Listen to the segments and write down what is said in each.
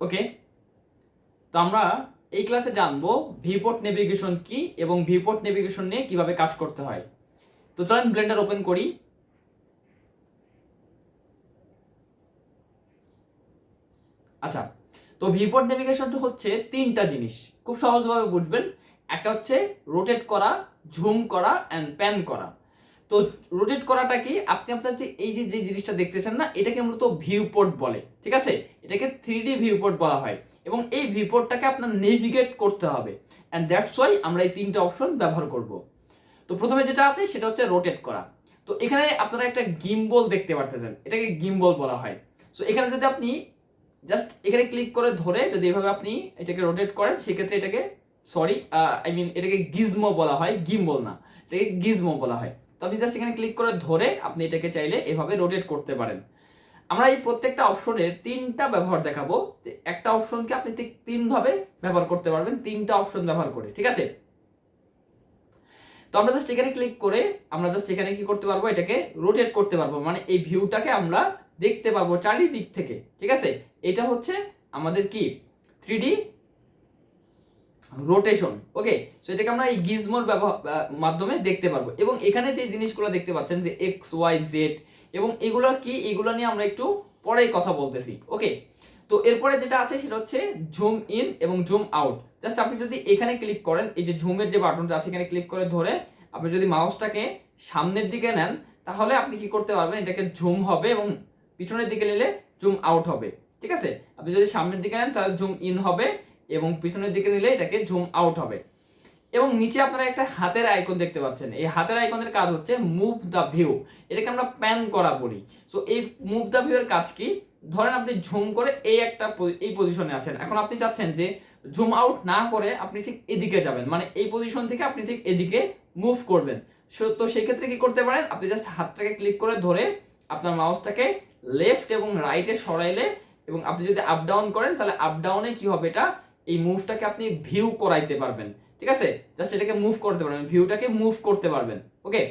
ওকে, তো আমরা এই ক্লাসে জানবো ভিউপোর্ট নেভিগেশন কি এবং ভিউপোর্ট নেভিগেশন নিয়ে কিভাবে কাজ করতে হয়। তো চলেন ব্লেন্ডার ওপেন করি। আচ্ছা, তো ভিউপোর্ট নেভিগেশনটা হচ্ছে তিনটা জিনিস, খুব সহজভাবে বুঝবেন। একটা হচ্ছে রোটেট করা, ঝুম করা অ্যান্ড প্যান করা। তো রোটেট করাটা কি, আপনি আপনার যে এই যে যে জিনিসটা দেখতেছেন না, এটাকে মূলত ভিউপোর্ট বলে, ঠিক আছে। এটাকে 3D ভিউপোর্ট বলা হয় এবং এই ভিউপোর্টটাকে আপনার নেভিগেট করতে হবে, অ্যান্ড দ্যাটস ওয়াই আমরা এই তিনটা অপশন ব্যবহার করব। তো প্রথমে যেটা আছে সেটা হচ্ছে রোটেট করা। তো এখানে আপনারা একটা গিম্বল দেখতে পারতেছেন, এটাকে গিম্বল বলা হয়। সো এখানে যদি আপনি জাস্ট এখানে ক্লিক করে ধরে যদি এভাবে আপনি এটাকে রোটেট করেন, সেক্ষেত্রে এটাকে এটাকে গিজমো বলা হয়, গিম্বল না, এটাকে গিজমো বলা হয়। তো আপনি জাস্ট এখানে ক্লিক করে ধরে আপনি এটাকে চাইলে এভাবে রোটেট করতে পারেন। আমরা এই প্রত্যেকটা অপশনের তিনটা ব্যবহার দেখাবো, যে একটা অপশনকে আপনি ঠিক তিনভাবে ব্যবহার করতে পারবেন, তিনটা অপশন ব্যবহার করে, ঠিক আছে। তো আমরা জাস্ট এখানে ক্লিক করে আমরা জাস্ট এখানে কি করতে পারবো, এটাকে রোটেট করতে পারবো, মানে এই ভিউটাকে আমরা দেখতে পারবো চারিদিক থেকে, ঠিক আছে। এটা হচ্ছে আমাদের কি 3D রোটেশন। ওকে, সো এটাকে আমরা এই গিজমোর মাধ্যমে দেখতে পারবো। এবং এখানে যে জিনিসগুলো দেখতে পাচ্ছেন যে এক্স ওয়াই জেড, এবং এগুলো কি, এগুলো নিয়ে আমরা একটু পরেই কথা বলতেছি। ওকে, তো এরপরে যেটা আছে সেটা হচ্ছে জুম ইন এবং জুম আউট। জাস্ট আপনি যদি এখানে ক্লিক করেন, এই যে ঝুমের যে বাটনটা আছে এখানে ক্লিক করে ধরে আপনি যদি মাউসটাকে সামনের দিকে নেন, তাহলে আপনি কি করতে পারবেন, এটাকে ঝুম হবে, এবং পিছনের দিকে নিলে জুম আউট হবে, ঠিক আছে। আপনি যদি সামনের দিকে নেন তাহলে জুম ইন হবে, এবং পিছনের দিকে নিলে এটাকে জুম আউট হবে। এবং নিচে আপনারা একটা হাতের আইকন দেখতে পাচ্ছেন, এই হাতের আইকনের কাজ হচ্ছে মুভ দ্য ভিউ, এটাকে আমরা প্যান করা বলি। সো এই মুভ দ্য ভিউ এর কাজ কি, ধরেন আপনি ঝুম করে এই পজিশনে আছেন, এখন আপনি চাচ্ছেন যে জুম আউট না করে আপনি ঠিক এদিকে যাবেন, মানে এই পজিশন থেকে আপনি ঠিক এদিকে মুভ করবেন। তো সেই ক্ষেত্রে কি করতে পারেন, আপনি জাস্ট হাতটাকে ক্লিক করে ধরে আপনার মাউসটাকে লেফট এবং রাইটে সরাইলে, এবং আপনি যদি আপ ডাউন করেন তাহলে আপ ডাউনে কি হবে, এটা এই মুভটাকে আপনি ভিউ করাইতে পারবেন, ঠিক আছে। জাস্ট এটাকে মুভ করতে পারবেন, ভিউটাকে মুভ করতে পারবেন। ওকে,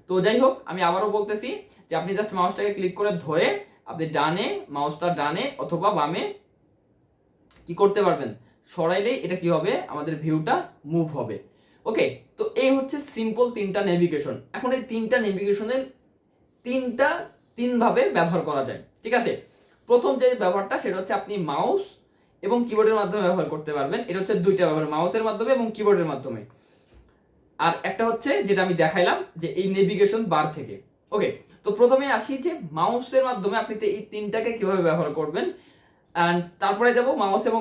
তো যাই হোক আমি আবারও বলতেছি যে আপনি জাস্ট মাউসটাকে ক্লিক করে ধরে আপনি ডানে, মাউসটা ডানে অথবা বামে কি করতে পারবেন, সরাইলেই এটা কি হবে, আমাদের ভিউটা মুভ হবে। ওকে, তো এই হচ্ছে সিম্পল তিনটা নেভিগেশন। এখন এই তিনটা নেভিগেশনের তিনভাবে ব্যবহার করা যায়, ঠিক আছে। প্রথম যে ব্যবহারটা সেটা হচ্ছে আপনি মাউস এবং কিবোর্ডের মাধ্যমে ব্যবহার করতে পারবেন। এটা হচ্ছে দুইটা ব্যবহার, মাউসের মাধ্যমে এবং কিবোর্ডের মাধ্যমে। আর একটা হচ্ছে যেটা আমি দেখাইলাম যে এই নেভিগেশন বার থেকে। ওকে, তো প্রথমে আসি যে মাউসের মাধ্যমে আপনি এই তিনটাকে কিভাবে ব্যবহার করবেন, এন্ড তারপরে যাব মাউস এবং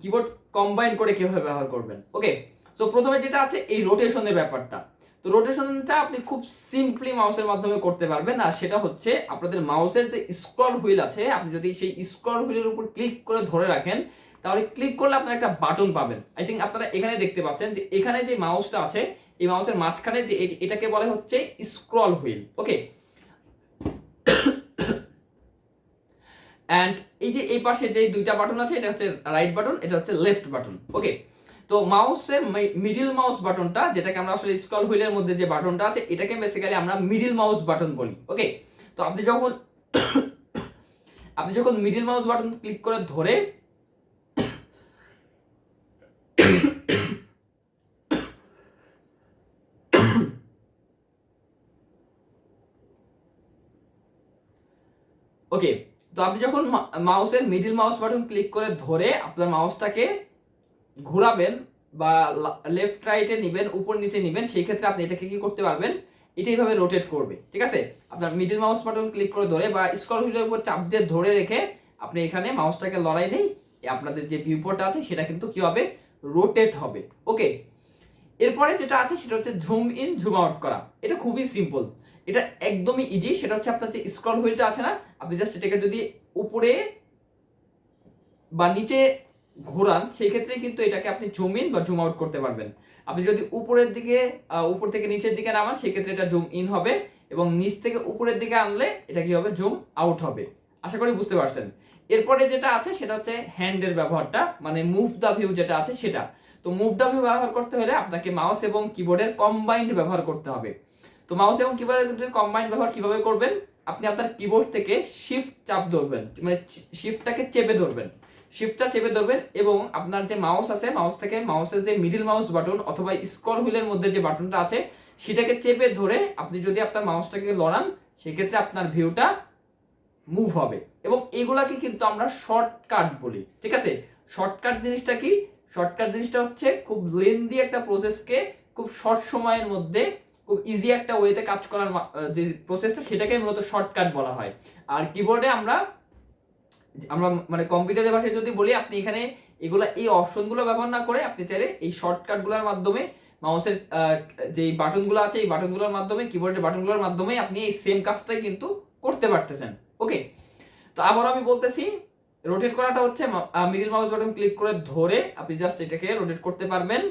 কিবোর্ড কম্বাইন করে কিভাবে ব্যবহার করবেন। ওকে, সো প্রথমে যেটা আছে এই রোটেশনের ব্যাপারটা। তো রোটেশনটা আপনি খুব সিম্পলি মাউসের মাধ্যমে করতে পারবেন, আর সেটা হচ্ছে আপনাদের মাউসের যে স্ক্রল হুইল আছে, আপনি যদি সেই স্ক্রল হুইলের উপর ক্লিক করে ধরে রাখেন, তাহলে ক্লিক করলে আপনারা একটা বাটন পাবেন। আই থিঙ্ক আপনারা এখানে দেখতে পাচ্ছেন যে এখানে যে মাউসটা আছে, এই মাউসের মাঝখানে যে এটাকে বলে হচ্ছে স্ক্রল হুইল। ওকে, অ্যান্ড এই যে এই পাশে যে দুইটা বাটন আছে, এটা হচ্ছে রাইট বাটন, এটা হচ্ছে লেফট বাটন। ওকে, তো মাউসের মিডিল মাউস বাটনটা, যেটাকে আমরা আসলে স্ক্রল হুইলের মধ্যে যে বাটনটা আছে, এটাকে বেসিক্যালি আমরা মিডিল মাউস বাটন বলি। ওকে, তো আপনি যখন মিডিল মাউস বাটন ক্লিক করে ধরে ওকে, তো আপনি যখন মাউসের মিডিল মাউস বাটন ক্লিক করে ধরে আপনার মাউসটাকে ঘোরাবেন বা লেফট রাইটে নিবেন, উপর নিচে নিবেন, সেই ক্ষেত্রে আপনি এটাকে কি করতে পারবেন, এটা এইভাবে রোটেট করবে, ঠিক আছে। আপনার মিডিল মাউস বাটন ক্লিক করে ধরে বা স্ক্রল হুইলের উপর চাপ দিয়ে ধরে রেখে আপনি এখানে মাউসটাকে লড়াইলেই আপনাদের যে ভিউপোর্ট আছে সেটা কিন্তু কি হবে, রোটেট হবে। ওকে, এরপরে যেটা আছে সেটা হচ্ছে ঝুম ইন ঝুম আউট করা। এটা খুবই সিম্পল, এটা একদমই ইজি। সেটা হচ্ছে আপনার যে স্ক্রল হুইলটা আছে না, আপনি জাস্ট এটাকে যদি উপরে বা নিচে ঘোরান, সেই ক্ষেত্রে কিন্তু এটাকে আপনি জুম ইন বা জুম আউট করতে পারবেন। আপনি যদি উপরের দিকে উপর থেকে নিচের দিকে নামান, সেই ক্ষেত্রে এটা জুম ইন হবে, এবং নিচ থেকে উপরের দিকে আনলে এটা কি হবে, জুম আউট হবে। আশা করি বুঝতে পারছেন। এরপরে যেটা আছে সেটা হচ্ছে হ্যান্ডের ব্যবহারটা, মানে মুভ দ্য ভিউ যেটা আছে সেটা। তো মুভ দ্য ভিউ ব্যবহার করতে হলে আপনাকে মাউস এবং কিবোর্ডের কম্বাইন্ড ব্যবহার করতে হবে। তো মাউস এবং কিবোর্ডের কম্বাইন্ড ব্যবহার কিভাবে করবেন, আপনি আপনার কিবোর্ড থেকে শিফট চাপ ধরবেন, মানে শিফটটাকে চেপে ধরবেন, শিফটটা চেপে ধরবেন এবং আপনার যে মাউস আছে মাউস থেকে মাউসের যে মিডল মাউস বাটন অথবা স্ক্রল হুইলের মধ্যে যে বাটনটা আছে সেটাকে চেপে ধরে আপনি যদি আপনার মাউসটাকে লড়ান সেক্ষেত্রে আপনার ভিউটা মুভ হবে। এবং এগুলাকে কিন্তু আমরা শর্টকাট বলি, ঠিক আছে। শর্টকাট জিনিসটা কি? শর্টকাট জিনিসটা হচ্ছে খুব লেন্দি একটা প্রসেসকে খুব শর্ট সময়ের মধ্যে খুব ইজি একটা ওয়েতে কাজ করার যে প্রসেসটা সেটাকে মূলত শর্টকাট বলা হয়। আর কিবোর্ডে আমরা মানে কম্পিউটারের ভাষায় যদি বলি, আপনি এখানে এগুলা এই অপশনগুলো ব্যবহার না করে আপনি চাইলে এই শর্টকাটগুলোর মাধ্যমে মাউসের যে বাটনগুলো আছে এই বাটনগুলোর মাধ্যমে কিবোর্ডের বাটনগুলোর মাধ্যমে আপনি এই সেম কাজটাই কিন্তু করতে পারতেছেন। ওকে, তো আবার আমি বলতেছি, রোটেট করাটা হচ্ছে মিডল মাউস বাটন ক্লিক করে ধরে আপনি জাস্ট এটাকে রোটেট করতে পারবেন।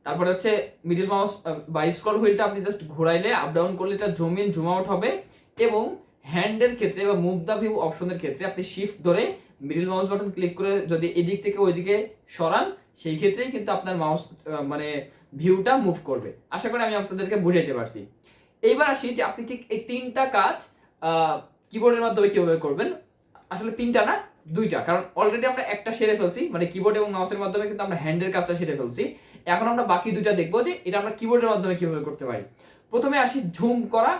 তারপরে হচ্ছে মিডল মাউস বা স্ক্রল হুইলটা আপনি জাস্ট ঘোরাইলে আপ ডাউন করলে এটা জুম ইন জুম আউট হবে। এবং হ্যান্ডের ক্ষেত্রে বা মুভ দ্য ভিউ অপশনের ক্ষেত্রে আপনি শিফট ধরে মিডল মাউস বাটন ক্লিক করে যদি এদিক থেকে ওইদিকে সরান সেই ক্ষেত্রেই কিন্তু আপনার মাউস মানে ভিউটা মুভ করবে। আশা করি আমি আপনাদেরকে বুঝাইতে পারছি। এইবার আসি যে আপনি ঠিক এই তিনটা কাজ কিবোর্ডের মাধ্যমে কিভাবে করবেন। আসলে তিনটা না, দুইটা, কারণ অলরেডি আমরা একটা সেরে ফেলছি, মানে কিবোর্ড এবং মাউসের মাধ্যমে কিন্তু আমরা হ্যান্ডের কাজটা সেরে ফেলছি। এখন আমরা বাকি দুইটা দেখবো যে এটা আমরা কিবোর্ডের মাধ্যমে কিভাবে করতে পারি। প্রথমে আসি ঝুম করা।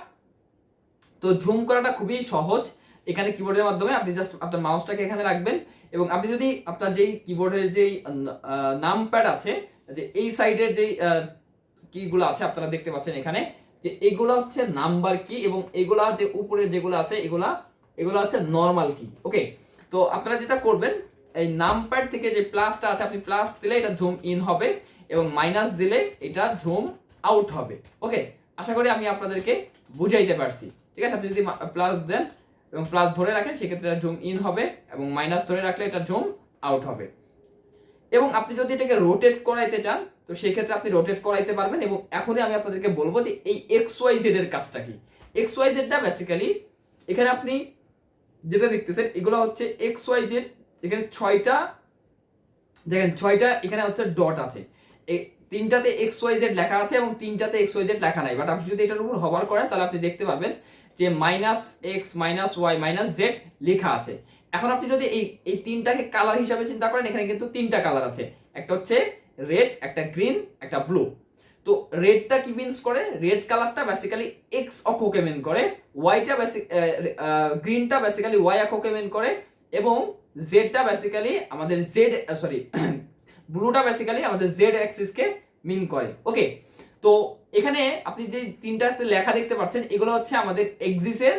তো ঝুম করাটা খুবই সহজ। এখানে কিবোর্ডের মাধ্যমে আপনি জাস্ট আপনার মাউসটাকে এখানে রাখবেন এবং আপনি যদি আপনার যেই কিবোর্ডের যেই নামপ্যাড আছে, যে এই সাইডের যেই কিগুলো আছে আপনারা দেখতে পাচ্ছেন এখানে, যে এগুলো হচ্ছে নাম্বার কি এবং এগুলা যে উপরে যেগুলো আছে এগুলো হচ্ছে নরমাল কি। ওকে, তো আপনারা যেটা করবেন, এই নামপ্যাড থেকে যে প্লাসটা আছে আপনি প্লাস দিলে এটা জুম ইন হবে এবং মাইনাস দিলে এটা জুম আউট হবে। ওকে, আশা করি আমি আপনাদেরকে বুঝাইতে পারছি। ঠিক আছে, আপনি যদি প্লাস দেন এবং প্লাস ধরে রাখেন সেক্ষেত্রে এটা জুম ইন হবে এবং মাইনাস ধরে রাখলে এটা জুম আউট হবে। এবং আপনি যদি এটাকে রোটেট করাইতে চান তো সেই ক্ষেত্রে আপনি রোটেট করাইতে পারবেন। এবং এখনই আমি আপনাদেরকে বলবো যে এই এক্স ওয়াই জেড এর কাজটা কি। এক্স ওয়াই জেডটা বেসিক্যালি এখানে আপনি যেটা দেখতেছেন এগুলো হচ্ছে এক্স ওয়াই জেড। এখানে ছয়টা দেখেন, ছয়টা এখানে হচ্ছে ডট আছে। এই তিনটাতে এক্স ওয়াই জেড লেখা আছে এবং তিনটাতে এক্স ওয়াই জেড লেখা নাই। বাট আপনি যদি এটার উপর হভার করেন তাহলে আপনি দেখতে পারবেন যে minus X minus Y minus Z লেখা আছে। এখন আপনি যদি এই তিনটাকে কালার হিসাবে চিন্তা করেন, এখানে কিন্তু তিনটা কালার আছে, একটা হচ্ছে রেড, একটা গ্রিন, একটা ব্লু। তো রেডটা কি মিন্স করে? রেড কালারটা বেসিক্যালি এক্স অক্ষকে মিন করে, ওয়াইটা গ্রিনটা বেসিক্যালি ওয়াই অক্ষকে মিন করে এবং জেডটা বেসিক্যালি আমাদের জেড ব্লুটা বেসিক্যালি আমাদের জেড অ্যাক্সিসকে মিন করে। ওকে, তো এখানে আপনি যে তিনটাতে লেখা দেখতে পাচ্ছেন এগুলো হচ্ছে আমাদের এক্সিসের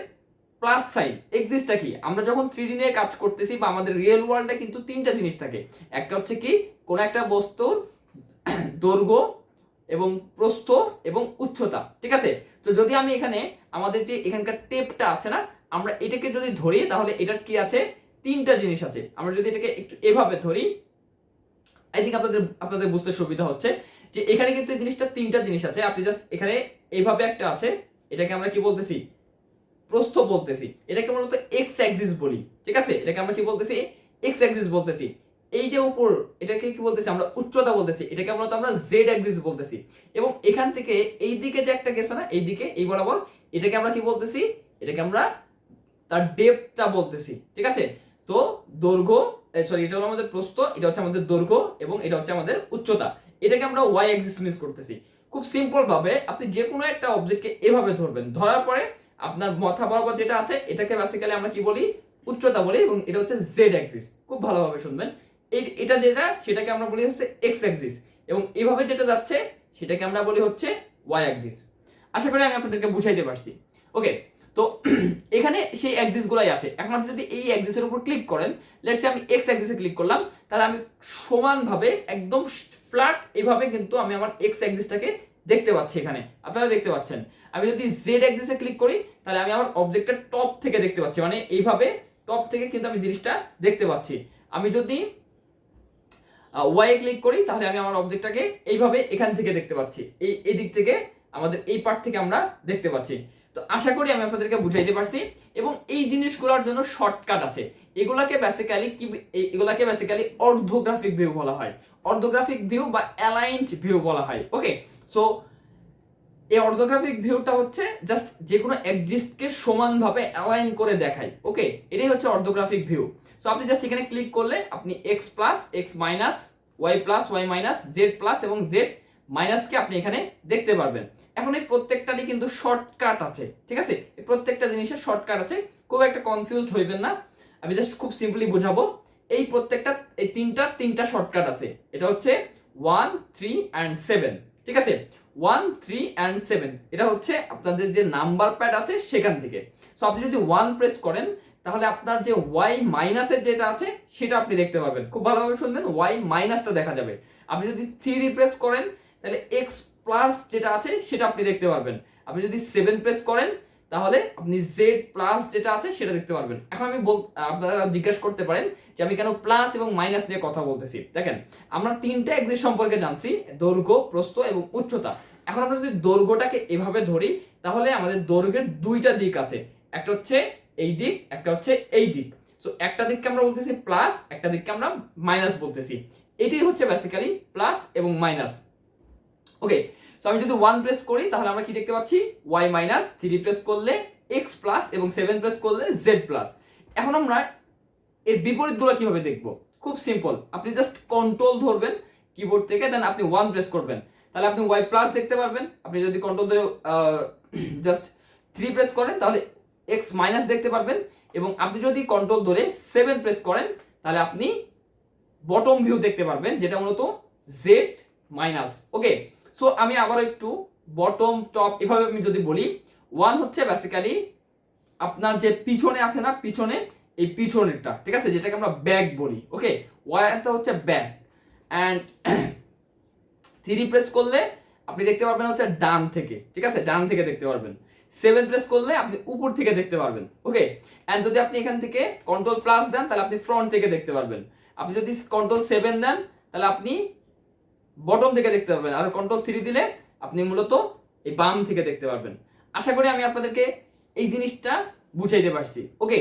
প্লাস সাইন। এক্সিসটা কি? আমরা যখন 3D নিয়ে কাজ করতেছি বা আমাদের রিয়েল ওয়ার্ল্ডে কিন্তু তিনটা জিনিস থাকে। একটা হচ্ছে কি, কোন একটা বস্তুর দৈর্ঘ্য এবং প্রস্থ এবং উচ্চতা। ঠিক আছে, তো যদি আমি এখানে আমাদের যে এখানকার টেপটা আছে না, আমরা এটাকে যদি ধরি তাহলে এটার কি আছে? তিনটা জিনিস আছে। আমরা যদি এটাকে একটু এভাবে ধরি, আই থিঙ্ক আপনাদের বুঝতে সুবিধা হচ্ছে যে এখানে কিন্তু এই জিনিসটা তিনটা জিনিস আছে। আপনি জাস্ট এখানে এইভাবে একটা আছে, এটাকে আমরা কি বলতেছি? প্রস্থ বলতেছি। এটাকে মূলত এক্স অ্যাক্সিস বলি। ঠিক আছে, এটাকে আমরা কি বলতেছি? এক্স অ্যাক্সিস বলতেছি। এই যে উপর এটাকে কি বলতেছি? আমরা উচ্চতা বলতেছি। এটাকে মূলত আমরা জেড অ্যাক্সিস বলতেছি। এবং এখান থেকে এই দিকে যে একটা গেছে না, এই দিকে এই বরাবর, এটাকে আমরা কি বলতেছি? এটাকে আমরা তার ডেপথটা বলতেছি। ঠিক আছে, তো দৈর্ঘ্য সরি এটা হলো আমাদের প্রস্থ, এটা হচ্ছে আমাদের দৈর্ঘ্য এবং এটা হচ্ছে আমাদের উচ্চতা। এটাকে আমরা ওয়াই অ্যাক্সিস মিন করতেছি। খুব সিম্পল ভাবে আপনি যে কোনো একটা অবজেক্টকে এভাবে ধরবেন, ধরার পরে আপনার মাথা বরাবর যেটা আছে এটাকে বেসিক্যালি আমরা কি বলি? উচ্চতা বলি এবং এটা হচ্ছে জেড অ্যাক্সিস। খুব ভালোভাবে শুনবেন, এটা যেটা সেটাকে আমরা বলি হচ্ছে এক্স অ্যাক্সিস এবং এইভাবে যেটা যাচ্ছে সেটাকে আমরা বলি হচ্ছে ওয়াই অ্যাক্সিস। আশা করি আমি আপনাদেরকে বুঝাইতে পারছি। ওকে, তো এখানে সেই অ্যাক্সিস গুলাই আছে। এখন আপনি যদি এই অ্যাক্সিসের উপর ক্লিক করেন, লেটস সে আমি এক্স অ্যাক্সিসে ক্লিক করলাম, তাহলে আমি সমানভাবে একদম ফ্ল্যাট এইভাবে কিন্তু আমি আমার এক্স অ্যাক্সিসটাকে দেখতে পাচ্ছি। এখানে আপনারা দেখতে পাচ্ছেন। আমি যদি জেড অ্যাক্সিসে ক্লিক করি তাহলে আমি আমার অবজেক্টটা টপ থেকে দেখতে পাচ্ছি, মানে এইভাবে টপ থেকে কিন্তু আমি জিনিসটা দেখতে পাচ্ছি। আমি যদি ওয়াই ক্লিক করি তাহলে আমি আমার অবজেক্টটাকে এইভাবে এখান থেকে দেখতে পাচ্ছি, এই দিক থেকে আমাদের এই পার্ট থেকে আমরা দেখতে পাচ্ছি। তো আশা করি আমি আপনাদেরকে বুঝাইতে পারছি। এবং এই জিনিসগুলোর জন্য শর্টকাট আছে। এগুলাকে বেসিক্যালি অর্থোগ্রাফিক ভিউ বলা হয়, অর্থোগ্রাফিক ভিউ বা অ্যালাইনড ভিউ বলা হয়। ওকে, সো এই অর্থোগ্রাফিক ভিউটা হচ্ছে জাস্ট যে কোনো এক্সিস্টকে সমানভাবে অ্যালাইন করে দেখায়। ওকে, এটাই হচ্ছে অর্থোগ্রাফিক ভিউ। সো আপনি জাস্ট এখানে ক্লিক করলে আপনি X plus X minus Y plus Y minus Z plus এবং জেড মাইনাসকে আপনি এখানে দেখতে পারবেন। এখন এই প্রত্যেকটারই কিন্তু শর্টকাট আছে, ঠিক আছে, এই প্রত্যেকটা জিনিসের শর্টকাট আছে, খুব একটা কনফিউজড হইবেন না, আমি জাস্ট খুব সিম্পলি বোঝাবো। এই প্রত্যেকটা এই তিনটা শর্টকাট আছে, এটা হচ্ছে 1 3 and 7, ঠিক আছে, 1 3 and 7 এটা হচ্ছে আপনাদের যে নাম্বার প্যাড আছে সেখান থেকে। সো আপনি যদি 1 প্রেস করেন তাহলে আপনার যে y মাইনাসের যেটা আছে সেটা আপনি দেখতে পাবেন, খুব ভালোভাবে শুনবেন, y মাইনাসটা দেখা যাবে। আপনি যদি 3 প্রেস করেন তাহলে x প্লাস যেটা আছে সেটা আপনি দেখতে পারবেন। আপনি যদি 7 প্রেস করেন তাহলে আপনি z প্লাস যেটা আছে সেটা দেখতে পারবেন। এখন আপনারা জিজ্ঞাসা করতে পারেন যে আমি কেন প্লাস এবং মাইনাস নিয়ে কথা বলতেছি। দেখেন, আমরা তিনটা এক্সিস সম্পর্কে জানছি, দৈর্ঘ্য, প্রস্থ এবং উচ্চতা। এখন আমরা যদি দৈর্ঘ্যটাকে এভাবে ধরি তাহলে আমাদের দৈর্ঘ্যের দুইটা দিক আছে, একটা হচ্ছে এই দিক, একটা হচ্ছে এই দিক। সো একটা দিককে আমরা বলতেছি প্লাস, একটা দিককে আমরা মাইনাস বলতেছি। এটাই হচ্ছে বেসিক্যালি প্লাস এবং মাইনাস। ওকে, সো আমি যদি 1 প্রেস করি তাহলে আমরা কি দেখতে পাচ্ছি, y মাইনাস, 3 প্রেস করলে x প্লাস এবং 7 প্রেস করলে z প্লাস। এখন আমরা এর বিপরীতগুলো কিভাবে দেখব? খুব সিম্পল, আপনি জাস্ট কন্ট্রোল ধরবেন কিবোর্ড থেকে, দেন আপনি 1 প্রেস করবেন, তাহলে আপনি y প্লাস দেখতে পারবেন। আপনি যদি কন্ট্রোল ধরে জাস্ট 3 প্রেস করেন তাহলে x মাইনাস দেখতে পারবেন, এবং আপনি যদি কন্ট্রোল ধরে 7 প্রেস করেন তাহলে আপনি বটম ভিউ দেখতে পারবেন, যেটা মূলত z মাইনাস। ওকে, সো আমি আবার একটু বটম টপ এভাবে আমি যদি বলি, 1 হচ্ছে বেসিক্যালি আপনার যে পিছনে আছে না, পিছনে এই পিছনেরটা, ঠিক আছে, যেটাকে আমরা ব্যাক বলি। ওকে, ওয়াইটা হচ্ছে ব্যাক, এন্ড 3 প্রেস করলে আপনি দেখতে পারবেন হচ্ছে ডান থেকে, ঠিক আছে, ডান থেকে দেখতে পারবেন। 7 প্রেস করলে আপনি উপর থেকে দেখতে পারবেন। ওকে, এন্ড যদি আপনি এখান থেকে কন্ট্রোল প্লাস দেন তাহলে আপনি ফ্রন্ট থেকে দেখতে পারবেন। আপনি যদি কন্ট্রোল 7 দেন তাহলে আপনি বটম থেকে দেখতে পারবেন, আর কন্ট্রোল 3 দিলে আপনি মূলত এই বাম থেকে দেখতে পারবেন। আশা করি আমি আপনাদেরকে এই জিনিসটা বুঝাইতে পারছি। ওকে,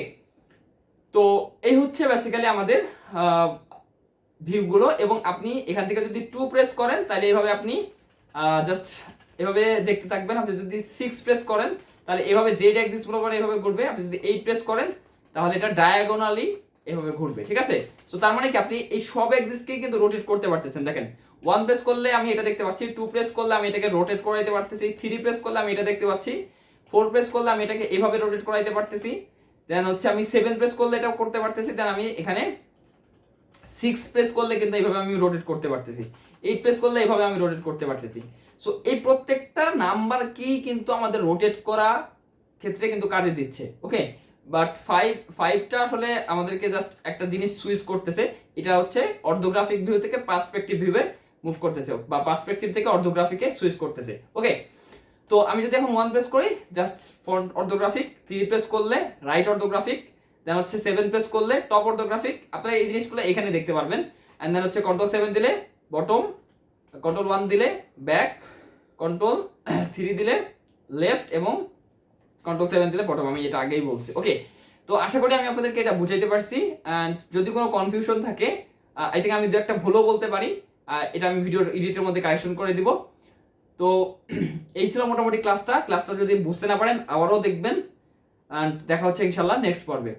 তো এই হচ্ছে বেসিক্যালি আমাদের ভিউগুলো, এবং আপনি এখান থেকে যদি 2 প্রেস করেন তাহলে এইভাবে আপনি জাস্ট এভাবে দেখতে থাকবেন। আপনি যদি 6 প্রেস করেন তাহলে এভাবে জেড অ্যাক্সিস বরাবর এভাবে ঘুরবে। আপনি যদি 8 প্রেস করেন তাহলে এটা ডায়াগোনালি এভাবে ঘুরবে, ঠিক আছে। সো তার মানে কি আপনি এই সব অ্যাক্সিসকে কিন্তু রোটেট করতে পারতেছেন। দেখেন, 1 প্রেস করলে আমি এটা দেখতে পাচ্ছি, 2 প্রেস করলে আমি এটাকে রোটেট করাইতে পারতেছি, 3 প্রেস করলে আমি এটা দেখতে পাচ্ছি, 4 প্রেস করলে আমি এটাকে এভাবে রোটেট করাইতে পারতেছি, দেন হচ্ছে আমি 7 প্রেস করলে এটা করতে পারতেছি, দেন আমি এখানে 6 প্রেস করলে কিন্তু এইভাবে আমি রোটেট করতে পারতেছি, 8 প্রেস করলে এইভাবে আমি রোটেট করতে পারতেছি। সো এই প্রত্যেকটা নাম্বার কি কিন্তু আমাদের রোটেট করা ক্ষেত্রে কিন্তু কাজে দিচ্ছে। ওকে, বাট 5টা আসলে আমাদেরকে জাস্ট একটা জিনিস সুইচ করতেছে, এটা হচ্ছে অর্থোগ্রাফিক ভিউ থেকে পার্সপেক্টিভ ভিউয়ে মুভ করতেছে, বা পার্সপেক্টিভ থেকে অর্থোগ্রাফিকে সুইচ করতেছে। ওকে, তো আমি যদি এখন 1 প্রেস করি জাস্ট ফ্রন্ট অর্থোগ্রাফিক, 3 প্রেস করলে রাইট অর্থোগ্রাফিক, দেন হচ্ছে 7 প্রেস করলে টপ অর্থোগ্রাফিক। আপনারা এই জিনিসগুলো এখানে দেখতে পারবেন। এন্ড দেন হচ্ছে কন্ট্রোল 7 দিলে বটম, কন্ট্রোল 1 দিলে ব্যাক, কন্ট্রোল 3 দিলে লেফট এবং কন্ট্রোল 7 দিলে বটম। আমি এটা আগেই বলছি। ওকে, তো আশা করি আমি আপনাদেরকে এটা বুঝাইতে পারছি। এন্ড যদি কোনো কনফিউশন থাকে, আই থিঙ্ক আমি দু একটা ভুলও বলতে পারি, এটা আমি ভিডিওর এডিটের মধ্যে কারেকশন করে দিব। তো এই ছিল মোটামুটি ক্লাসটা যদি বুঝতে না পারেন আবারও দেখবেন, এন্ড দেখা হচ্ছে ইনশাল্লাহ নেক্সট পর্বে।